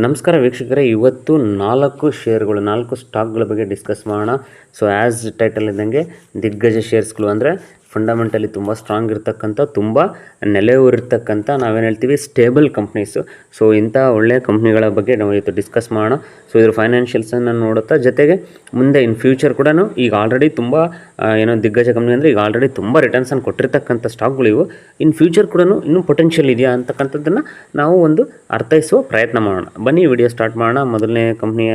ನಮಸ್ಕಾರ ವೀಕ್ಷಕರೇ, ಇವತ್ತು 4 ಷೇರುಗಳು 4 ಸ್ಟಾಕ್ಗಳ ಬಗ್ಗೆ ಡಿಸ್ಕಸ್ ಮಾಡೋಣ. ಸೊ ಆ್ಯಸ್ ಟೈಟಲ್ ಇದ್ದಂಗೆ ದಿಗ್ಗಜ ಶೇರ್ಸ್ಗಳು ಅಂದರೆ ಫಂಡಮೆಂಟಲಿ ತುಂಬ ಸ್ಟ್ರಾಂಗ್ ಇರ್ತಕ್ಕಂಥ, ತುಂಬ ನೆಲೆಯೂರಿರ್ತಕ್ಕಂಥ, ನಾವೇನು ಹೇಳ್ತೀವಿ ಸ್ಟೇಬಲ್ ಕಂಪ್ನೀಸು. ಸೊ ಇಂಥ ಒಳ್ಳೆಯ ಕಂಪ್ನಿಗಳ ಬಗ್ಗೆ ನಾವು ಇವತ್ತು ಡಿಸ್ಕಸ್ ಮಾಡೋಣ. ಸೊ ಇದ್ರ ಫೈನಾನ್ಷಿಯಲ್ಸನ್ನು ನೋಡುತ್ತಾ, ಜೊತೆಗೆ ಮುಂದೆ ಇನ್ ಫ್ಯೂಚರ್ ಕೂಡ ಈಗ ಆಲ್ರೆಡಿ ತುಂಬ ಏನೋ ದಿಗ್ಗಜ ಕಂಪ್ನಿ ಅಂದರೆ ಈಗ ಆಲ್ರೆಡಿ ತುಂಬ ರಿಟರ್ನ್ಸನ್ನು ಕೊಟ್ಟಿರ್ತಕ್ಕಂಥ ಸ್ಟಾಕ್ಗಳು ಇವು. ಇನ್ ಫ್ಯೂಚರ್ ಕೂಡ ಇನ್ನೂ ಪೊಟೆನ್ಷಿಯಲ್ ಇದೆಯಾ ಅಂತಕ್ಕಂಥದ್ದನ್ನು ನಾವು ಒಂದು ಅರ್ಥೈಸುವ ಪ್ರಯತ್ನ ಮಾಡೋಣ. ಬನ್ನಿ ವಿಡಿಯೋ ಸ್ಟಾರ್ಟ್ ಮಾಡೋಣ. ಮೊದಲನೇ ಕಂಪ್ನಿಯ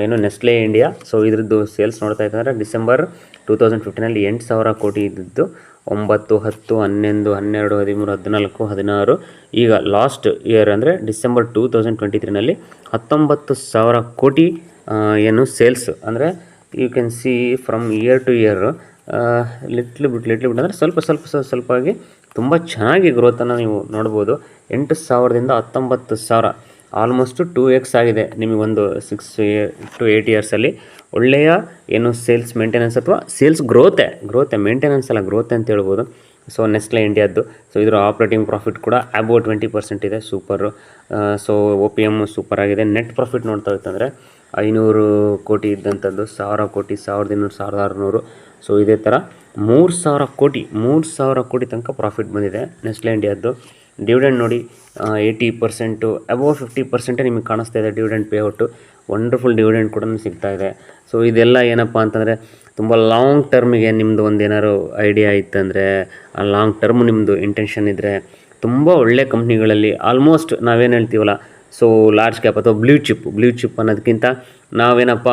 ಏನು ನೆಸ್ಲೆ ಇಂಡಿಯಾ. ಸೊ ಇದ್ರದ್ದು ಸೇಲ್ಸ್ ನೋಡ್ತಾ ಇದ್ದಾರೆ ಡಿಸೆಂಬರ್ 2015 8,000 ಕೋಟಿ ಇದ್ದಿದ್ದು 9, 10, 11, 12, 13, 14, 16. ಈಗ ಲಾಸ್ಟ್ ಇಯರ್ ಅಂದರೆ ಡಿಸೆಂಬರ್ 2023 19,000 ಕೋಟಿ ಏನು ಸೇಲ್ಸ್. ಅಂದರೆ you can see from year to year little bit ಅಂದರೆ ಸ್ವಲ್ಪ ಆಗಿ ತುಂಬ ಚೆನ್ನಾಗಿ ಗ್ರೋತನ್ನು ನೀವು ನೋಡ್ಬೋದು. 8,000ದಿಂದ 19,000 ಆಲ್ಮೋಸ್ಟ್ 2x ಆಗಿದೆ. ನಿಮಗೊಂದು 6 to 8 ಇಯರ್ಸಲ್ಲಿ ಒಳ್ಳೆಯ ಏನು ಸೇಲ್ಸ್ ಮೇಂಟೆನೆನ್ಸ್ ಅಥವಾ ಸೇಲ್ಸ್ ಗ್ರೋತೆ ಮೇಂಟೆನೆನ್ಸ್ ಅಲ್ಲ, ಗ್ರೋತೆ ಅಂತ ಹೇಳ್ಬೋದು. ಸೊ ನೆಸ್ಲೆ ಇಂಡಿಯಾದ್ದು. ಸೊ ಇದರ ಆಪ್ರೇಟಿಂಗ್ ಪ್ರಾಫಿಟ್ ಕೂಡ ಅಬೌವ್ 20% ಇದೆ, ಸೂಪರು. ಸೊ OPM ಸೂಪರ್ ಆಗಿದೆ. ನೆಟ್ ಪ್ರಾಫಿಟ್ ನೋಡ್ತಾ ಹೋಯ್ತಂದರೆ 500 ಕೋಟಿ ಇದ್ದಂಥದ್ದು 1,000 ಕೋಟಿ, 1,200, 1,600. ಸೊ ಇದೇ ಥರ 3,000 ಕೋಟಿ ತನಕ ಪ್ರಾಫಿಟ್ ಬಂದಿದೆ ನೆಸ್ಲೆ ಇಂಡಿಯಾದ್ದು. ಡಿವಿಡೆಂಡ್ ನೋಡಿ 80%, ಅಬೌವ್ 50% ನಿಮಗೆ ಕಾಣಿಸ್ತಾ ಇದೆ ಡಿವಿಡೆಂಡ್ ಪೇಔಟು. ವಂಡರ್ಫುಲ್ ಡಿವಿಡೆಂಡ್ ಕೂಡ ಸಿಗ್ತಾ ಇದೆ. ಸೊ ಇದೆಲ್ಲ ಏನಪ್ಪ ಅಂತಂದರೆ ತುಂಬ ಲಾಂಗ್ ಟರ್ಮಿಗೆ ನಿಮ್ಮದು ಒಂದು ಏನಾದ್ರು ಐಡಿಯಾ ಇತ್ತಂದರೆ, ಆ ಲಾಂಗ್ ಟರ್ಮ್ ನಿಮ್ಮದು ಇಂಟೆನ್ಷನ್ ಇದ್ದರೆ ತುಂಬ ಒಳ್ಳೆ ಕಂಪ್ನಿಗಳಲ್ಲಿ ಆಲ್ಮೋಸ್ಟ್ ನಾವೇನು ಹೇಳ್ತೀವಲ್ಲ, ಸೊ ಲಾರ್ಜ್ ಕ್ಯಾಪ್ ಅಥವಾ ಬ್ಲೂ ಚಿಪ್ ಅನ್ನೋದಕ್ಕಿಂತ ನಾವೇನಪ್ಪ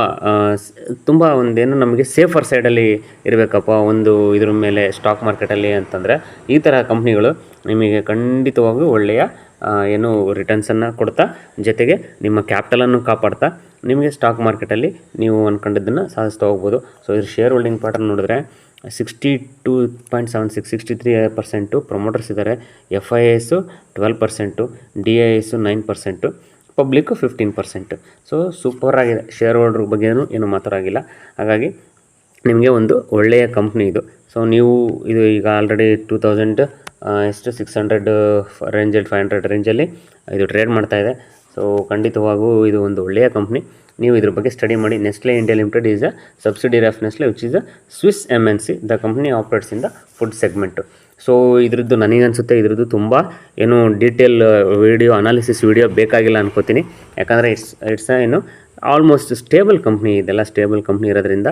ತುಂಬ ಒಂದೇನು ನಮಗೆ ಸೇಫರ್ ಸೈಡಲ್ಲಿ ಇರಬೇಕಪ್ಪ ಒಂದು ಇದ್ರ ಮೇಲೆ ಸ್ಟಾಕ್ ಮಾರ್ಕೆಟಲ್ಲಿ ಅಂತಂದರೆ ಈ ಥರ ಕಂಪ್ನಿಗಳು ನಿಮಗೆ ಖಂಡಿತವಾಗೂ ಒಳ್ಳೆಯ ಏನು ರಿಟರ್ನ್ಸನ್ನು ಕೊಡ್ತಾ, ಜೊತೆಗೆ ನಿಮ್ಮ ಕ್ಯಾಪಿಟಲನ್ನು ಕಾಪಾಡ್ತಾ ನಿಮಗೆ ಸ್ಟಾಕ್ ಮಾರ್ಕೆಟಲ್ಲಿ ನೀವು ಅಂದ್ಕೊಂಡಿದ್ದನ್ನು ಸಾಧಿಸ್ತಾ ಹೋಗ್ಬೋದು. ಸೊ ಇದ್ರ ಶೇರ್ ಹೋಲ್ಡಿಂಗ್ ಪ್ಯಾಟರ್ನ್ ನೋಡಿದ್ರೆ 62.76 63% ಪ್ರಮೋಟರ್ಸ್ ಇದ್ದಾರೆ. FIIs 12%, DIIs 9%, public 15%. So super ಆಗಿದೆ. ಶೇರ್ ಹೋಲ್ಡರ್ ಬಗ್ಗೆ ಏನು ಮಾತಾಡೋಂಗಿಲ್ಲ. ಹಾಗಾಗಿ ನಿಮಗೆ ಒಂದು ಒಳ್ಳೆಯ ಕಂಪ್ನಿ ಇದು. ಸೊ ನೀವು ಇದು ಈಗ ಆಲ್ರೆಡಿ 600 ರೇಂಜಲ್ಲಿ 500 ರೇಂಜಲ್ಲಿ ಇದು ಟ್ರೇಡ್ ಮಾಡ್ತಾ ಇದೆ. ಸೊ ಖಂಡಿತವಾಗೂ ಇದು ಒಂದು ಒಳ್ಳೆಯ ಕಂಪ್ನಿ. ನೀವು ಇದ್ರ ಬಗ್ಗೆ ಸ್ಟಡಿ ಮಾಡಿ. Nestle India limited is a subsidiary of Nestle which is a Swiss MNC. The company operates in the food segment. So ಇದ್ರದ್ದು ನನಗನ್ಸುತ್ತೆ ಇದ್ರದ್ದು ತುಂಬ ಏನು ಡೀಟೇಲ್ ಅನಾಲಿಸಿಸ್ ವಿಡಿಯೋ ಬೇಕಾಗಿಲ್ಲ ಅನ್ಕೋತೀನಿ. ಯಾಕಂದರೆ ಇಟ್ಸ್ ಏನು ಆಲ್ಮೋಸ್ಟ್ ಸ್ಟೇಬಲ್ ಕಂಪ್ನಿ. ಇದೆಲ್ಲ ಸ್ಟೇಬಲ್ ಕಂಪ್ನಿ ಇರೋದ್ರಿಂದ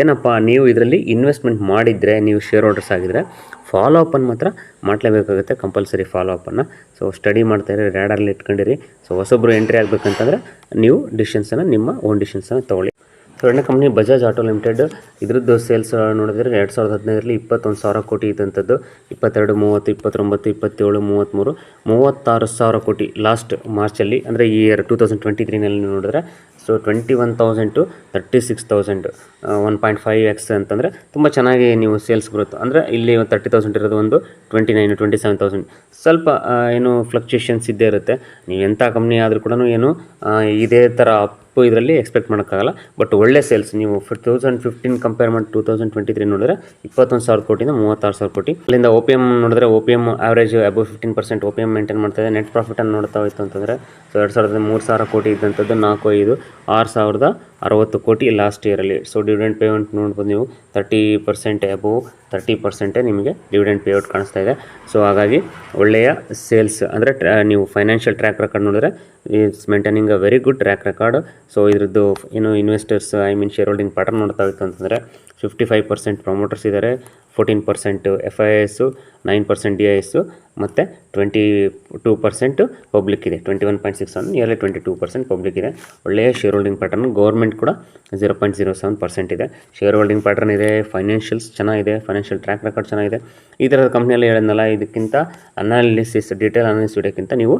ಏನಪ್ಪ, ನೀವು ಇದರಲ್ಲಿ ಇನ್ವೆಸ್ಟ್ಮೆಂಟ್ ಮಾಡಿದರೆ, ನೀವು ಶೇರ್ ಹೋಲ್ಡರ್ಸ್ ಆಗಿದ್ದರೆ ಫಾಲೋ ಅಪ್ಪನ್ನು ಮಾತ್ರ ಮಾಡಲೇಬೇಕಾಗುತ್ತೆ, ಕಂಪಲ್ಸರಿ ಫಾಲೋ ಅಪ್ಪನ್ನು. ಸೊ ಸ್ಟಡಿ ಮಾಡ್ತಾಯಿರಿ, ರ್ಯಾಡರಲ್ಲಿ ಇಟ್ಕೊಂಡಿರಿ. ಸೊ ಹೊಸೊಬ್ಬರು ಎಂಟ್ರಿ ಆಗಬೇಕಂತಂದರೆ ನೀವು ನಿಮ್ಮ ಓನ್ ಡಿಸಿಷನ್ಸನ್ನು ತೊಗೊಳ್ಳಿ. ಸೊ ಎರಡನೇ ಕಂಪ್ನಿ ಬಜಾಜ್ ಆಟೋ ಲಿಮಿಟೆಡ್. ಇದ್ರದ್ದು ಸೇಲ್ಸ್ ನೋಡಿದ್ರೆ 2015 21,000 ಕೋಟಿ ಇದ್ದಂಥದ್ದು 22, 30, 29, 27, 33, 36,000 ಕೋಟಿ ಲಾಸ್ಟ್ ಮಾರ್ಚಲ್ಲಿ, ಅಂದರೆ ಈ ಇಯರ್ 2023ನಲ್ಲಿ ನೋಡಿದ್ರೆ. ಸೊ 21,000 to 36,000 1.5x ಅಂತಂದರೆ ತುಂಬ ಚೆನ್ನಾಗಿ ನೀವು ಸೇಲ್ಸ್ ಗ್ರೋತ್. ಅಂದರೆ ಇಲ್ಲಿ 30,000 ಇರೋದು ಒಂದು 29, 27,000 ಸ್ವಲ್ಪ ಏನು ಫ್ಲಕ್ಚುಯೇಷನ್ಸ್ ಇದ್ದೇ ಇರುತ್ತೆ. ನೀವು ಎಂಥ ಕಂಪ್ನಿ ಆದರೂ ಕೂಡ ಏನು ಇದೇ ಥರ ಇದರಲ್ಲಿ ಎಕ್ಸ್ಪೆಕ್ಟ್ ಮಾಡೋಕ್ಕಾಗಲ್ಲ. ಬಟ್ ಒಳ್ಳೆ ಸೇಲ್ಸ್ ನೀವು 2015 ಕಂಪೇರ್ ಮಾಡಿ 2023 ನೋಡಿದ್ರೆ 21,000 ಕೋಟಿಯಿಂದ 36,000 ಕೋಟಿ. ಅಲ್ಲಿಂದ OPM ನೋಡಿದ್ರೆ OPM average above 15% OPM maintain ಮಾಡ್ತಾಯಿದೆ. ನೆಟ್ ಪ್ರಾಫಿಟನ್ನು ನೋಡ್ತಾ ಹೋಯ್ತು ಅಂತಂದರೆ ಸೊ 3,000 ಕೋಟಿ ಇದ್ದಂಥದ್ದು 4, 5, 6,060 ಕೋಟಿ ಲಾಸ್ಟ್ ಇಯರಲ್ಲಿ. ಸೊ ಡಿವಿಡೆಂಡ್ ಪೇಮೆಂಟ್ ನೋಡ್ಬೋದು ನೀವು 30% ಅಬೌವ್ 30% ನಿಮಗೆ ಡಿವಿಡೆಂಡ್ ಪೇಔಟ್ ಕಾಣಿಸ್ತಾ ಇದೆ. ಸೊ ಹಾಗಾಗಿ ಒಳ್ಳೆಯ ಸೇಲ್ಸ್ ಅಂದರೆ ನೀವು ಫೈನಾನ್ಷಿಯಲ್ ಟ್ರ್ಯಾಕ್ ರೆಕಾರ್ಡ್ ನೋಡಿದ್ರೆ it's maintaining a very good track record. So ಇದ್ರದ್ದು ಏನು ಇನ್ವೆಸ್ಟರ್ಸ್ ಶೇರ್ ಹೋಲ್ಡಿಂಗ್ ಪ್ಯಾಟರ್ನ್ ನೋಡ್ತಾ ಹೋಯ್ತು ಅಂತಂದರೆ 55% ಪ್ರಮೋಟರ್ಸ್ ಇದ್ದಾರೆ, 14% FIIs, 9% DIIs ಮತ್ತು 22% ಪಬ್ಲಿಕ್ ಇದೆ. 21.6 ನಿಯರ್ಲಿ 22% ಪಬ್ಲಿಕ್ ಇದೆ. ಒಳ್ಳೆಯ ಶೇರ್ ಹೋಲ್ಡಿಂಗ್ ಪ್ಯಾಟರ್ನ್. ಗೌರ್ಮೆಂಟ್ ಕೂಡ 0.07% ಇದೆ. ಶೇರ್ ಹೋಲ್ಡಿಂಗ್ ಪ್ಯಾಟರ್ನ್ ಇದೆ. ಫೈನಾನ್ಷಿಯಲ್ಸ್ ಚೆನ್ನಾಗಿದೆ, ಫೈನಾನ್ಷಿಯಲ್ ಟ್ರ್ಯಾಕ್ ರೆಕಾರ್ಡ್ ಚೆನ್ನಾಗಿದೆ. ಈ ಥರದ ಕಂಪ್ನಿಯಲ್ಲಿ ಹೇಳಿದ್ನಲ್ಲ, ಇದಕ್ಕಿಂತ ಡೀಟೇಲ್ ಅನಾಲಿಸಿಸ್ ವಿಡಿಯೋಕ್ಕಿಂತ ನೀವು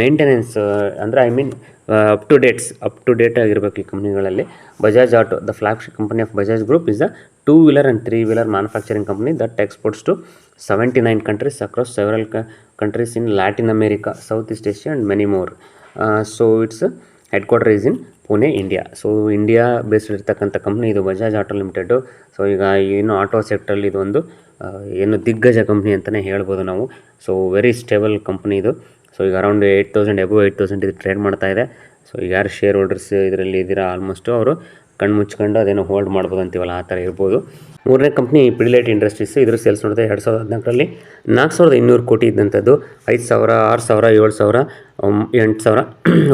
ಮೇಂಟೆನೆನ್ಸ್ ಅಂದರೆ ಅಪ್ ಟು ಡೇಟ್ ಆಗಿರಬೇಕು ಈ ಕಂಪ್ನಿಗಳಲ್ಲಿ. Bajaj Auto, the flagship company of Bajaj Group is a 2-wheeler and 3-wheeler manufacturing company that exports to 79 countries across several countries in Latin America, Southeast Asia and many more. So its headquarter is in Pune, India. So India based ಇರ್ತಕ್ಕಂಥ company ಇದು Bajaj auto limited. So ಈಗ ಏನು auto ಸೆಕ್ಟ್ರಲ್ಲಿ ಇದು ಒಂದು ಏನು ದಿಗ್ಗಜ company ಅಂತಲೇ ಹೇಳ್ಬೋದು ನಾವು. ಸೊ ವೆರಿ ಸ್ಟೇಬಲ್ ಕಂಪ್ನಿ ಇದು. ಸೊ ಈಗ ಅರೌಂಡ್ 8,000 ಅಬೌವ್ 8,000 ಇದು ಟ್ರೇಡ್ ಮಾಡ್ತಾ ಇದೆ. ಸೊ ಯಾರು ಶೇರ್ ಹೋಲ್ಡರ್ಸ್ ಇದರಲ್ಲಿ ಇದ್ದೀರಾ ಆಲ್ಮೋಸ್ಟು ಅವರು ಕಣ್ಣು ಮುಚ್ಕೊಂಡು ಅದೇನೋ ಹೋಲ್ಡ್ ಮಾಡ್ಬೋದು ಅಂತೀವಲ್ಲ ಆ ಥರ ಇರ್ಬೋದು. ಮೂರನೇ ಕಂಪ್ನಿ ಪಿಡಿಲೈಟ್ ಇಂಡಸ್ಟ್ರೀಸ್. ಇದ್ರ ಸೇಲ್ಸ್ ನೋಡಿದ್ರೆ 2014ರಲ್ಲಿ 4200 ಕೋಟಿ ಇದ್ದಂಥದ್ದು 5000, 6000, 7000, 8000,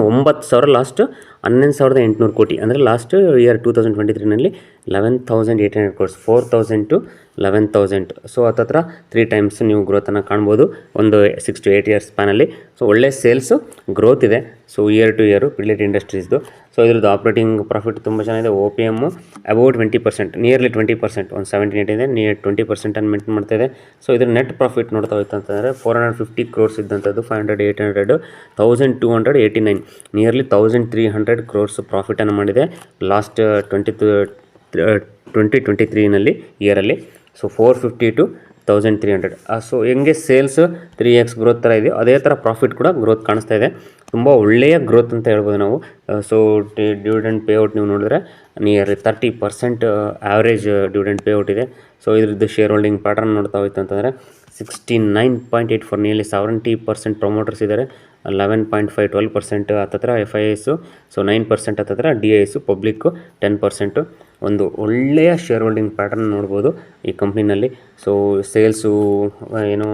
9000, ಲಾಸ್ಟ್ 11800 ಕೋಟಿ. ಅಂದರೆ ಲಾಸ್ಟ್ ಇಯರ್ 2023ನಲ್ಲಿ 11,800 crores, 4,000 to 11,000. ಸೊ ಹತ್ತತ್ರ 3 times ನೀವು ಗ್ರೋತನ್ನು ಕಾಣ್ಬೋದು ಒಂದು 6 to 8 years ಸ್ಪ್ಯಾನಲ್ಲಿ. ಸೊ ಒಳ್ಳೆ ಸೇಲ್ಸು ಗ್ರೋತ್ ಇದೆ. So year to year Pidilite ಇಂಡಸ್ಟ್ರೀಸ್ದು. ಸೊ ಇದ್ರದ್ದು ಆಪ್ರೇಟಿಂಗ್ ಪ್ರಾಫಿಟ್ ತುಂಬ ಚೆನ್ನಾಗಿದೆ. O P M about 20%, nearly 20%, ಒಂದು 17 ಇದೆ, ನಿಯರ್ 20% ಅನ್ನು ಮೇಂಟೈನ್ ಮಾಡ್ತಾಯಿದೆ. ಸೊ ಇದ್ರ ನೆಟ್ ಪ್ರಾಫಿಟ್ ನೋಡ್ತಾ ಹೋಯ್ತು ಅಂತಂದರೆ 450 crores ಇದ್ದಂಥದ್ದು 500, 800, 1289, ನಿಯರ್ಲಿ 1300 crores ಪ್ರಾಫಿಟನ್ನು ಮಾಡಿದೆ ಲಾಸ್ಟ್ 2023ನಲ್ಲಿ ಇಯರಲ್ಲಿ. So 450 to 1300. ಸೊ ಹೆಂಗೆ ಸೇಲ್ಸ್ 3x ಗ್ರೋತ್ ಥರ ಇದೆಯೋ ಅದೇ ಥರ ಪ್ರಾಫಿಟ್ ಕೂಡ ಗ್ರೋತ್ ಕಾಣಿಸ್ತಾ ಇದೆ. ತುಂಬ ಒಳ್ಳೆಯ ಗ್ರೋತ್ ಅಂತ ಹೇಳ್ಬೋದು ನಾವು. ಸೊ ಡಿವಿಡೆಂಡ್ ಪೇಔಟ್ ನೀವು ನೋಡಿದ್ರೆ ನಿಯರ್ 30% ಆ್ಯಾವ್ರೇಜ್ ಡಿವಿಡೆಂಡ್ ಪೇಔಟ್ ಇದೆ. ಸೊ ಇದ್ರದ್ದು ಶೇರ್ ಹೋಲ್ಡಿಂಗ್ ಪ್ಯಾಟರ್ನ್ ನೋಡ್ತಾ ಹೋಯ್ತು ಅಂತಂದರೆ 69.84, ನಿಯರ್ಲಿ 70% ಪ್ರೊಮೋಟರ್ಸ್ ಇದ್ದಾರೆ. 11.5, 12% ಹತ್ತತ್ರ FIIs, ಸೊ 9% ಹತ್ತತ್ರ DIS, ಪಬ್ಲಿಕ್ಕು 10%. ಒಂದು ಒಳ್ಳೆಯ ಶೇರ್ ಹೋಲ್ಡಿಂಗ್ ಪ್ಯಾಟರ್ನ್ ನೋಡ್ಬೋದು ಈ ಕಂಪ್ನಿನಲ್ಲಿ. ಸೊ ಸೇಲ್ಸು ಏನು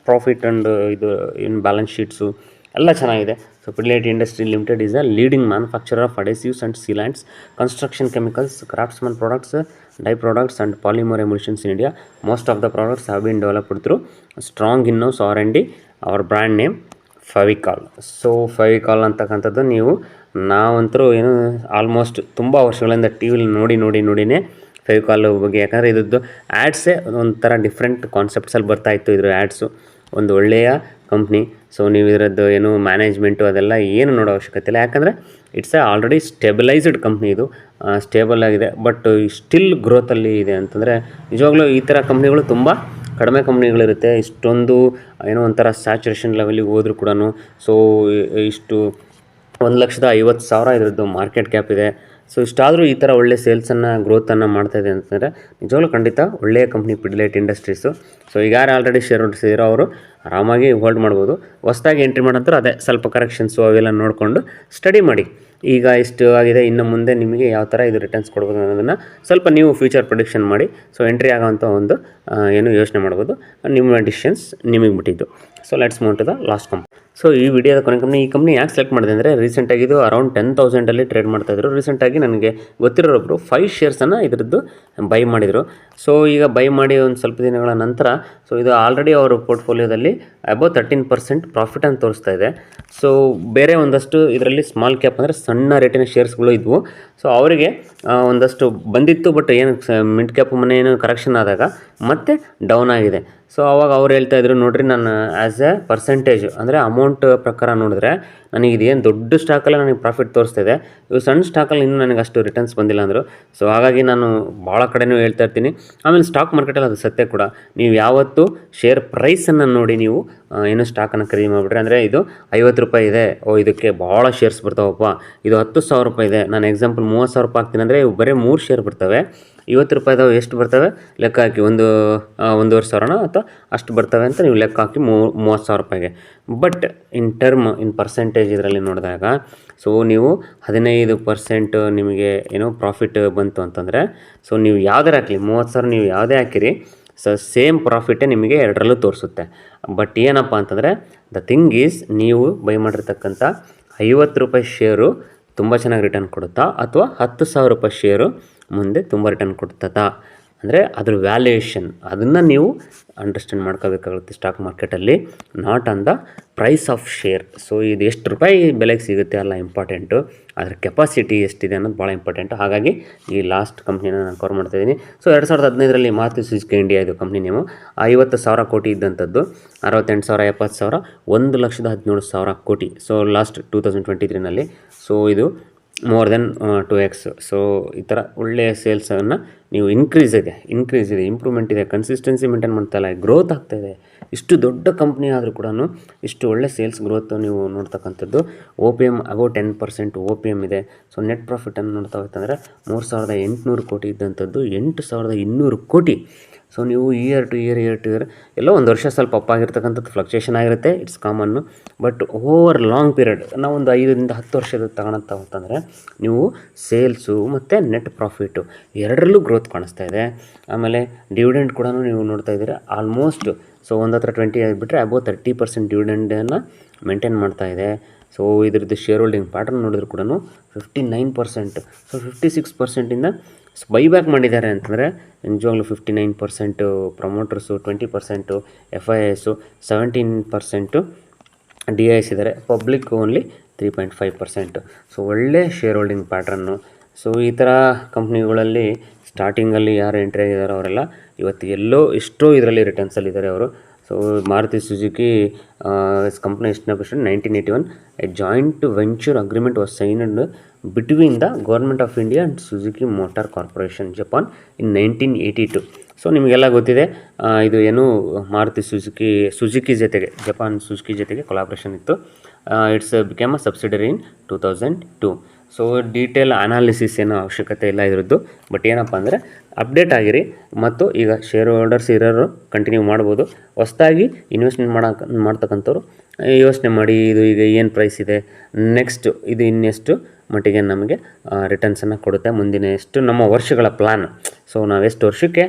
ಪ್ರಾಫಿಟ್ ಆ್ಯಂಡ್ ಇದು ಏನು ಬ್ಯಾಲೆನ್ಸ್ ಶೀಟ್ಸು ಎಲ್ಲ ಚೆನ್ನಾಗಿದೆ. So Pidilite Industry Limited is a leading manufacturer of adhesives and sealants, construction chemicals, craftsman products, dye products and polymer emulsions in India. Most of the products have been developed through strong in-house R&D. Our brand name Fevicol. So Fevicol ಅಂತಕ್ಕಂಥದ್ದು ನಾವಂತರೂ ಏನು almost ತುಂಬ ವರ್ಷಗಳಿಂದ T ವಿಲಿ ನೋಡಿನೇ ಫೆವಿಕಾಲ್ ಬಗ್ಗೆ, ಯಾಕಂದರೆ ಇದ್ರದ್ದು ಆ್ಯಡ್ಸೇ ಒಂಥರ ಡಿಫ್ರೆಂಟ್ ಕಾನ್ಸೆಪ್ಟ್ಸಲ್ಲಿ ಬರ್ತಾಯಿತ್ತು ಇದ್ರ ಆ್ಯಡ್ಸು. ಒಂದು ಒಳ್ಳೆಯ ಕಂಪ್ನಿ. ಸೊ ನೀವು ಇದರದ್ದು ಏನು ಮ್ಯಾನೇಜ್ಮೆಂಟು ಅದೆಲ್ಲ ಏನು ನೋಡೋ ಅವಶ್ಯಕತೆ ಇಲ್ಲ, ಯಾಕಂದರೆ ಇಟ್ಸ್ ಆಲ್ರೆಡಿ ಸ್ಟೆಬಿಲೈಸ್ಡ್ ಕಂಪ್ನಿ. ಇದು ಸ್ಟೇಬಲ್ ಆಗಿದೆ, ಬಟ್ ಸ್ಟಿಲ್ ಗ್ರೋತಲ್ಲಿ ಇದೆ ಅಂತಂದರೆ ನಿಜವಾಗ್ಲೂ ಈ ಥರ ಕಂಪ್ನಿಗಳು ತುಂಬ ಕಡಿಮೆ ಕಂಪ್ನಿಗಳಿರುತ್ತೆ. ಇಷ್ಟೊಂದು ಏನೋ ಒಂಥರ ಸ್ಯಾಚುರೇಷನ್ ಲೆವೆಲಿಗೆ ಹೋದರೂ ಕೂಡ. ಸೊ ಇಷ್ಟು 1,50,000 ಇದರದ್ದು ಮಾರ್ಕೆಟ್ ಕ್ಯಾಪ್ ಇದೆ. ಸೊ ಇಷ್ಟಾದರೂ ಈ ಥರ ಒಳ್ಳೆ ಸೇಲ್ಸನ್ನು ಗ್ರೋತನ್ನು ಮಾಡ್ತಾಯಿದೆ ಅಂತಂದರೆ ನಿಜವಾಗ್ಲೂ ಖಂಡಿತ ಒಳ್ಳೆಯ ಕಂಪ್ನಿ ಪಿಡಿಲೈಟ್ ಇಂಡಸ್ಟ್ರೀಸು. ಸೊ ಈಗ ಯಾರು ಆಲ್ರೆಡಿ ಶೇರ್ ಹೋಲ್ಡರ್ಸ್ ಇದ್ದೀರೋ ಅವರು ಆರಾಮಾಗಿ ಹೋಲ್ಡ್ ಮಾಡ್ಬೋದು. ಹೊಸದಾಗಿ ಎಂಟ್ರಿ ಮಾಡಂತಾರೆ ಅದೇ ಸ್ವಲ್ಪ ಕರೆಕ್ಷನ್ಸು ಅವೆಲ್ಲ ನೋಡಿಕೊಂಡು ಸ್ಟಡಿ ಮಾಡಿ. ಈಗ ಇಷ್ಟು ಆಗಿದೆ, ಇನ್ನು ಮುಂದೆ ನಿಮಗೆ ಯಾವ ಥರ ಇದು ರಿಟರ್ನ್ಸ್ ಕೊಡ್ಬೋದು ಅನ್ನೋದನ್ನು ಸ್ವಲ್ಪ ನೀವು ಫ್ಯೂಚರ್ ಪ್ರಿಡಿಕ್ಷನ್ ಮಾಡಿ. ಸೊ ಎಂಟ್ರಿ ಆಗೋವಂಥ ಒಂದು ಏನು ಯೋಚನೆ ಮಾಡ್ಬೋದು. ನಿಮ್ಮ ಡಿಸಿಷನ್ಸ್ ನಿಮಗೆ ಬಿಟ್ಟಿದ್ದು. So let's move to the last company. So ಈ ವಿಡಿಯೋದ ಕೊನೆ ಈ ಕಂಪ್ನಿ ಯಾಕೆ ಸೆಲೆಕ್ಟ್ ಮಾಡಿದೆ ಅಂದರೆ ರೀಸೆಂಟಾಗಿ ಇದು ಅರೌಂಡ್ 10,000 ಟ್ರೇಡ್ ಮಾಡ್ತಾಯಿದ್ರು. ರೀಸೆಂಟಾಗಿ ನನಗೆ ಗೊತ್ತಿರೋರೊಬ್ಬರು 5 ಶೇರ್ಸನ್ನು ಇದರದ್ದು ಬೈ ಮಾಡಿದರು. ಸೊ ಈಗ ಬೈ ಮಾಡಿ ಒಂದು ಸ್ವಲ್ಪ ದಿನಗಳ ನಂತರ ಸೊ ಇದು ಆಲ್ರೆಡಿ ಅವರ ಪೋರ್ಟ್ಫೋಲಿಯೋದಲ್ಲಿ ಅಬೌವ್ 13% ಪ್ರಾಫಿಟನ್ನು ತೋರಿಸ್ತಾ ಇದೆ. ಸೊ ಬೇರೆ ಒಂದಷ್ಟು ಇದರಲ್ಲಿ ಸ್ಮಾಲ್ ಕ್ಯಾಪ್ ಅಂದರೆ ಸಣ್ಣ ರೇಟಿನ ಶೇರ್ಸ್ಗಳು ಇದ್ವು. ಸೊ ಅವರಿಗೆ ಒಂದಷ್ಟು ಬಂದಿತ್ತು, ಬಟ್ ಏನು ಮಿಡ್ ಕ್ಯಾಪ್ ಮನೆ ಏನು ಕರೆಕ್ಷನ್ ಆದಾಗ ಮತ್ತೆ ಡೌನ್ ಆಗಿದೆ. ಸೊ ಅವಾಗ ಅವ್ರು ಹೇಳ್ತಾಯಿದ್ರು, ನೋಡಿರಿ ನಾನು ಆ್ಯಸ್ ಎ ಪರ್ಸೆಂಟೇಜ್ ಅಂದರೆ ಅಮೌಂಟ್ ಪ್ರಕಾರ ನೋಡಿದ್ರೆ ನನಗೆ ಇದೇನು ದೊಡ್ಡ ಸ್ಟಾಕಲ್ಲಿ ನನಗೆ ಪ್ರಾಫಿಟ್ ತೋರಿಸ್ತಿದೆ, ಇವು ಸಣ್ಣ ಸ್ಟಾಕಲ್ಲಿ ಇನ್ನೂ ನನಗೆ ಅಷ್ಟು ರಿಟರ್ನ್ಸ್ ಬಂದಿಲ್ಲ ಅಂದರು. ಸೊ ಹಾಗಾಗಿ ನಾನು ಭಾಳ ಕಡೆನೂ ಹೇಳ್ತಾ ಇರ್ತೀನಿ. ಆಮೇಲೆ ಸ್ಟಾಕ್ ಮಾರ್ಕೆಟಲ್ಲಿ ಅದು ಸತ್ಯ ಕೂಡ. ನೀವು ಯಾವತ್ತು ಶೇರ್ ಪ್ರೈಸನ್ನು ನೋಡಿ ನೀವು ಏನು ಸ್ಟಾಕನ್ನು ಖರೀದಿ ಮಾಡಿಬಿಟ್ರೆ, ಅಂದರೆ ಇದು 50 ರೂಪಾಯಿ ಇದೆ, ಇದಕ್ಕೆ ಭಾಳ ಶೇರ್ಸ್ ಬರ್ತಾವಪ್ಪ, ಇದು 10,000 ರೂಪಾಯಿ ಇದೆ, ನಾನು ಎಕ್ಸಾಂಪಲ್ 30,000 ರೂಪಾಯಿ ಹಾಕ್ತೀನಿ ಅಂದರೆ ಇವು ಬರೀ 3 ಶೇರ್ ಬರ್ತವೆ, 50 ರೂಪಾಯಿದವು ಎಷ್ಟು ಬರ್ತವೆ ಲೆಕ್ಕ ಹಾಕಿ, 1,500 ಅಥವಾ ಅಷ್ಟು ಬರ್ತವೆ ಅಂತ ನೀವು ಲೆಕ್ಕ ಹಾಕಿ 30,000 ರೂಪಾಯಿಗೆ. ಬಟ್ ಇನ್ ಪರ್ಸೆಂಟೇಜ್ ಇದರಲ್ಲಿ ನೋಡಿದಾಗ ಸೊ ನೀವು 15% ನಿಮಗೆ ಏನೋ ಪ್ರಾಫಿಟ್ ಬಂತು ಅಂತಂದರೆ, ಸೊ ನೀವು ಯಾವುದೇ ಹಾಕಲಿ 30,000 ನೀವು ಯಾವುದೇ ಹಾಕಿರಿ, ಸೊ ಸೇಮ್ ಪ್ರಾಫಿಟ್ಟೇ ನಿಮಗೆ ಎರಡರಲ್ಲೂ ತೋರಿಸುತ್ತೆ. ಬಟ್ ಏನಪ್ಪ ಅಂತಂದರೆ ದ ಥಿಂಗ್ ಈಸ್, ನೀವು ಬೈ ಮಾಡಿರ್ತಕ್ಕಂಥ 50 ರೂಪಾಯಿ ಶೇರು ತುಂಬ ಚೆನ್ನಾಗಿ ರಿಟರ್ನ್ ಕೊಡುತ್ತಾ, ಅಥವಾ 10,000 ರೂಪಾಯಿ ಶೇರು ಮುಂದೆ ತುಂಬ ರಿಟರ್ನ್ ಕೊಡ್ತದಾ ಅಂದರೆ ಅದ್ರ ವ್ಯಾಲ್ಯೂಯೇಷನ್, ಅದನ್ನು ನೀವು ಅಂಡರ್ಸ್ಟ್ಯಾಂಡ್ ಮಾಡ್ಕೋಬೇಕಾಗುತ್ತೆ ಸ್ಟಾಕ್ ಮಾರ್ಕೆಟಲ್ಲಿ, not on the price of share. So ಇದು ಎಷ್ಟು ರೂಪಾಯಿ ಬೆಲೆಗೆ ಸಿಗುತ್ತೆ ಅಲ್ಲ ಇಂಪಾರ್ಟೆಂಟು, ಅದರ ಕೆಪಾಸಿಟಿ ಎಷ್ಟಿದೆ ಅನ್ನೋದು ಭಾಳ ಇಂಪಾರ್ಟೆಂಟು. ಹಾಗಾಗಿ ಈ ಲಾಸ್ಟ್ ಕಂಪ್ನಿನ ನಾನು ಕವರ್ ಮಾಡ್ತಾಯಿದ್ದೀನಿ. ಸೊ 2015ರಲ್ಲಿ ಮಾರುತಿ ಸುಜುಕಿ ಇಂಡಿಯಾ ಇದು ಕಂಪ್ನಿ ನೇಮು. 50,000 ಕೋಟಿ ಇದ್ದಂಥದ್ದು 68,000, 70,000, 1,17,000 ಕೋಟಿ. ಸೊ ಲಾಸ್ಟ್ 2023ನಲ್ಲಿ. ಸೊ ಇದು ಮೋರ್ ದೆನ್ 2x. ಸೊ ಈ ಥರ ಒಳ್ಳೆಯ ಸೇಲ್ಸನ್ನು ನೀವು ಇನ್ಕ್ರೀಸ್ ಇದೆ, ಇಂಪ್ರೂವ್ಮೆಂಟ್ ಇದೆ, ಕನ್ಸಿಸ್ಟೆನ್ಸಿ ಮೇಂಟೈನ್ ಮಾಡ್ತಾಯಿಲ್ಲ, ಗ್ರೋತ್ ಆಗ್ತಾಯಿದೆ. ಇಷ್ಟು ದೊಡ್ಡ ಕಂಪ್ನಿ ಆದರೂ ಕೂಡ ಇಷ್ಟು ಒಳ್ಳೆ ಸೇಲ್ಸ್ ಗ್ರೋತ್ ನೀವು ನೋಡ್ತಕ್ಕಂಥದ್ದು. O P M above 10% O P M ಇದೆ. ಸೊ ನೆಟ್ ಪ್ರಾಫಿಟನ್ನು ನೋಡ್ತಾ ಹೋಗ್ತಂದರೆ 3800 ಕೋಟಿ ಇದ್ದಂಥದ್ದು 8200 ಕೋಟಿ. ಸೊ ನೀವು ಇಯರ್ ಟು ಇಯರ್ ಎಲ್ಲೋ ಒಂದು ವರ್ಷ ಸ್ವಲ್ಪ ಅಪ್ ಆಗಿರ್ತಕ್ಕಂಥದ್ದು ಫ್ಲಕ್ಚುಯೇಷನ್ ಆಗಿರುತ್ತೆ, it's common. But over long period ನಾವೊಂದು 5ರಿಂದ 10 ವರ್ಷದ ತಗೊಳಂತ ಹೋಗ್ತಂದರೆ ನೀವು ಸೇಲ್ಸು ಮತ್ತು ನೆಟ್ ಪ್ರಾಫಿಟು ಎರಡರಲ್ಲೂ ಗ್ರೋತ್ ಕಾಣಿಸ್ತಾ ಇದೆ. ಆಮೇಲೆ ಡಿವಿಡೆಂಡ್ ಕೂಡ ನೀವು ನೋಡ್ತಾ ಇದ್ದೀರಾ ಆಲ್ಮೋಸ್ಟ್. ಸೊ ಒಂದು ಹತ್ರ 20 ಆಗಿಬಿಟ್ರೆ ಅಬೌವ್ 30% ಡಿವಿಡೆಂಡನ್ನು ಮೇಂಟೈನ್ ಮಾಡ್ತಾ ಇದೆ. ಸೊ ಇದ್ರದ್ದು ಶೇರ್ ಹೋಲ್ಡಿಂಗ್ ಪ್ಯಾಟರ್ನ್ ನೋಡಿದ್ರು ಕೂಡ 59%. ಸೊ 56%ಇಂದ ಬೈಬ್ಯಾಕ್ ಮಾಡಿದ್ದಾರೆ ಅಂತಂದರೆ ನಿಜವಾಗ್ಲೂ 59% ಪ್ರಮೋಟರ್ಸು, 20% FIIಸು, 17% DIS ಇದ್ದಾರೆ, ಪಬ್ಲಿಕ್ ಓನ್ಲಿ 3.5%. ಸೊ ಒಳ್ಳೆ ಶೇರ್ ಹೋಲ್ಡಿಂಗ್ ಪ್ಯಾಟ್ರನ್ನು. ಸೊ ಈ ಥರ ಕಂಪ್ನಿಗಳಲ್ಲಿ ಸ್ಟಾರ್ಟಿಂಗಲ್ಲಿ ಯಾರು ಎಂಟ್ರಿ ಆಗಿದ್ದಾರೋ ಅವರೆಲ್ಲ ಇವತ್ತು ಎಲ್ಲೋ ಎಷ್ಟೋ ಇದರಲ್ಲಿ ರಿಟರ್ನ್ಸಲ್ಲಿದ್ದಾರೆ ಅವರು. So Maruti Suzuki company established 1981. A joint venture agreement was signed between the government of India and Suzuki motor corporation Japan in 1982. So ನಿಮಗೆಲ್ಲ ಗೊತ್ತಿದೆ, ಇದು ಏನು ಮಾರುತಿ ಸುಜುಕಿ ಜೊತೆಗೆ, ಜಪಾನ್ ಸುಜುಕಿ ಜೊತೆಗೆ ಕೊಲಾಬ್ರೇಷನ್ ಇತ್ತು. It's became a subsidiary in 2002. So detail analysis ಏನೋ ಅವಶ್ಯಕತೆ ಇಲ್ಲ ಇದ್ರದ್ದು. ಬಟ್ ಏನಪ್ಪ ಅಂದರೆ ಅಪ್ಡೇಟ್ ಆಗಿರಿ. ಮತ್ತು ಈಗ ಶೇರ್ ಹೋಲ್ಡರ್ಸ್ ಇರೋರು ಕಂಟಿನ್ಯೂ ಮಾಡ್ಬೋದು. ಹೊಸದಾಗಿ ಇನ್ವೆಸ್ಟ್ಮೆಂಟ್ ಮಾಡ್ತಕ್ಕಂಥವ್ರು ಯೋಚನೆ ಮಾಡಿ, ಇದು ಈಗ ಏನು ಪ್ರೈಸ್ ಇದೆ, ನೆಕ್ಸ್ಟ್ ಇದು ಇನ್ನೆಷ್ಟು ಮಟ್ಟಿಗೆ ನಮಗೆ ರಿಟರ್ನ್ಸನ್ನು ಕೊಡುತ್ತೆ, ಮುಂದಿನ ಎಷ್ಟು ನಮ್ಮ ವರ್ಷಗಳ ಪ್ಲ್ಯಾನ್. ಸೊ ನಾವು ಎಷ್ಟು ವರ್ಷಕ್ಕೆ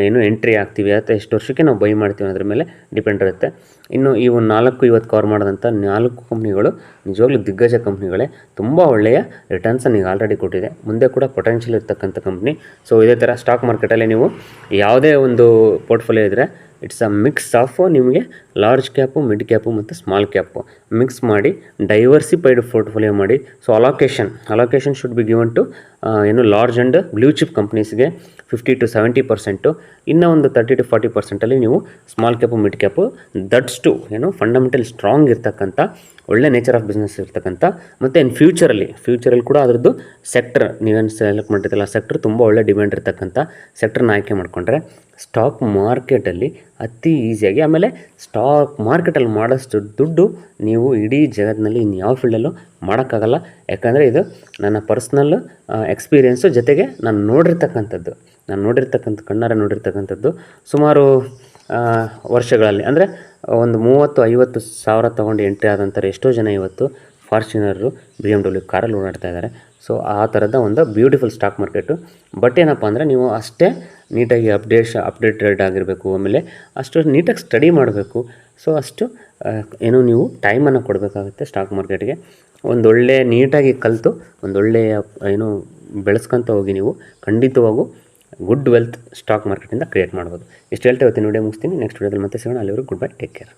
ಏನು ಎಂಟ್ರಿ ಆಗ್ತೀವಿ ಅಥವಾ ಎಷ್ಟು ವರ್ಷಕ್ಕೆ ನಾವು ಬೈ ಮಾಡ್ತೀವಿ ಅನ್ನೋದ್ರ ಮೇಲೆ ಡಿಪೆಂಡ್ ಇರುತ್ತೆ. ಇನ್ನು ಈ ಒಂದು 4 ಇವತ್ತು ಕವರ್ ಮಾಡಿದಂಥ 4 ಕಂಪ್ನಿಗಳು ನಿಜವಾಗ್ಲೂ ದಿಗ್ಗಜ ಕಂಪ್ನಿಗಳೇ. ತುಂಬ ಒಳ್ಳೆಯ ರಿಟರ್ನ್ಸನ್ನು ಈಗ ಆಲ್ರೆಡಿ ಕೊಟ್ಟಿದೆ, ಮುಂದೆ ಕೂಡ ಪೊಟೆನ್ಷಿಯಲ್ ಇರ್ತಕ್ಕಂಥ ಕಂಪ್ನಿ. ಸೊ ಇದೇ ಥರ ಸ್ಟಾಕ್ ಮಾರ್ಕೆಟಲ್ಲಿ ನೀವು ಯಾವುದೇ ಒಂದು ಪೋರ್ಟ್ಫೋಲಿಯೋ ಇದ್ದರೆ ಇಟ್ಸ್ ಅ ಮಿಕ್ಸ್ ಆಫ್ ನಿಮಗೆ ಲಾರ್ಜ್ ಕ್ಯಾಪು, ಮಿಡ್ ಕ್ಯಾಪು ಮತ್ತು ಸ್ಮಾಲ್ ಕ್ಯಾಪು ಮಿಕ್ಸ್ ಮಾಡಿ ಡೈವರ್ಸಿಫೈಡ್ ಪೋರ್ಟ್ಫೋಲಿಯೋ ಮಾಡಿ. So allocation should be given to ಏನು ಲಾರ್ಜ್ ಆ್ಯಂಡ್ ಬ್ಲೂ ಚಿಪ್ ಕಂಪ್ನೀಸ್ಗೆ 50 to 70%. ಇನ್ನೂ ಒಂದು 30 to 40% ನೀವು small cap, mid cap, that's to ಏನು ಫಂಡಮೆಂಟಲ್ ಸ್ಟ್ರಾಂಗ್ ಇರ್ತಕ್ಕಂಥ ಒಳ್ಳೆ ನೇಚರ್ ಆಫ್ ಬಿಸ್ನೆಸ್ ಇರ್ತಕ್ಕಂಥ, ಮತ್ತು ಇನ್ನು ಫ್ಯೂಚರಲ್ಲಿ ಕೂಡ ಅದರದ್ದು ಸೆಕ್ಟರ್ ನೀವೇನು ಸೆಲೆಕ್ಟ್ ಮಾಡಿರ್ತಿಲ್ಲ, ಸೆಕ್ಟರ್ ತುಂಬ ಒಳ್ಳೆ ಡಿಮ್ಯಾಂಡ್ ಇರ್ತಕ್ಕಂಥ ಸೆಕ್ಟರ್ನ ಆಯ್ಕೆ ಮಾಡಿಕೊಂಡ್ರೆ ಸ್ಟಾಕ್ ಮಾರ್ಕೆಟಲ್ಲಿ ಅತಿ ಈಸಿಯಾಗಿ, ಆಮೇಲೆ ಸ್ಟಾಕ್ ಮಾರ್ಕೆಟಲ್ಲಿ ಮಾಡೋಷ್ಟು ದುಡ್ಡು ನೀವು ಇಡೀ ಜಗತ್ತಿನಲ್ಲಿ ಇನ್ಯಾವ ಫೀಲ್ಡಲ್ಲೂ ಮಾಡೋಕ್ಕಾಗಲ್ಲ. ಯಾಕಂದರೆ ಇದು ನನ್ನ ಪರ್ಸ್ನಲ್ ಎಕ್ಸ್ಪೀರಿಯೆನ್ಸು, ಜೊತೆಗೆ ನಾನು ಕಣ್ಣಾರೆ ನೋಡಿರ್ತಕ್ಕಂಥದ್ದು ಸುಮಾರು ವರ್ಷಗಳಲ್ಲಿ. ಅಂದರೆ ಒಂದು 30-50 ಸಾವಿರ ತೊಗೊಂಡು ಎಂಟ್ರಿ ಆದಂಥವ್ರು ಎಷ್ಟೋ ಜನ ಇವತ್ತು ಫಾರ್ಚುನರು, BMW ಕಾರಲ್ಲಿ ಓಡಾಡ್ತಾ ಇದ್ದಾರೆ. ಸೊ ಆ ಥರದ ಒಂದು ಬ್ಯೂಟಿಫುಲ್ ಸ್ಟಾಕ್ ಮಾರ್ಕೆಟು. ಬಟ್ ಏನಪ್ಪ ಅಂದರೆ ನೀವು ಅಷ್ಟೇ ನೀಟಾಗಿ ಅಪ್ಡೇಟೆಡ್ ಆಗಿರಬೇಕು, ಆಮೇಲೆ ಅಷ್ಟು ನೀಟಾಗಿ ಸ್ಟಡಿ ಮಾಡಬೇಕು. ಸೊ ಅಷ್ಟು ಏನು ನೀವು ಟೈಮನ್ನು ಕೊಡಬೇಕಾಗುತ್ತೆ ಸ್ಟಾಕ್ ಮಾರ್ಕೆಟ್ಗೆ. ಒಂದೊಳ್ಳೆ ನೀಟಾಗಿ ಕಲಿತು ಒಂದೊಳ್ಳೆಯ ಏನು ಬೆಳೆಸ್ಕೊತ ಹೋಗಿ ನೀವು ಖಂಡಿತವಾಗೂ ಗುಡ್ ವೆಲ್ತ್ ಸ್ಟಾಕ್ ಮಾರ್ಕೆಟಿಂದ ಕ್ರಿಯೇಟ್ ಮಾಡ್ಬೋದು. ಇಷ್ಟು ಹೇಳ್ತಾ ಇವತ್ತಿನ ವಿಡಿಯೋ ಮುಗಿಸ್ತೀನಿ. ನೆಕ್ಸ್ಟ್ ವಿಡಿಯೋದಲ್ಲಿ ಮತ್ತೆ ಸಿಗೋಣ. ಅಲ್ಲಿವರೆಗೂ ಗುಡ್ ಬೈ, ಟೇಕ್ ಕೇರ್.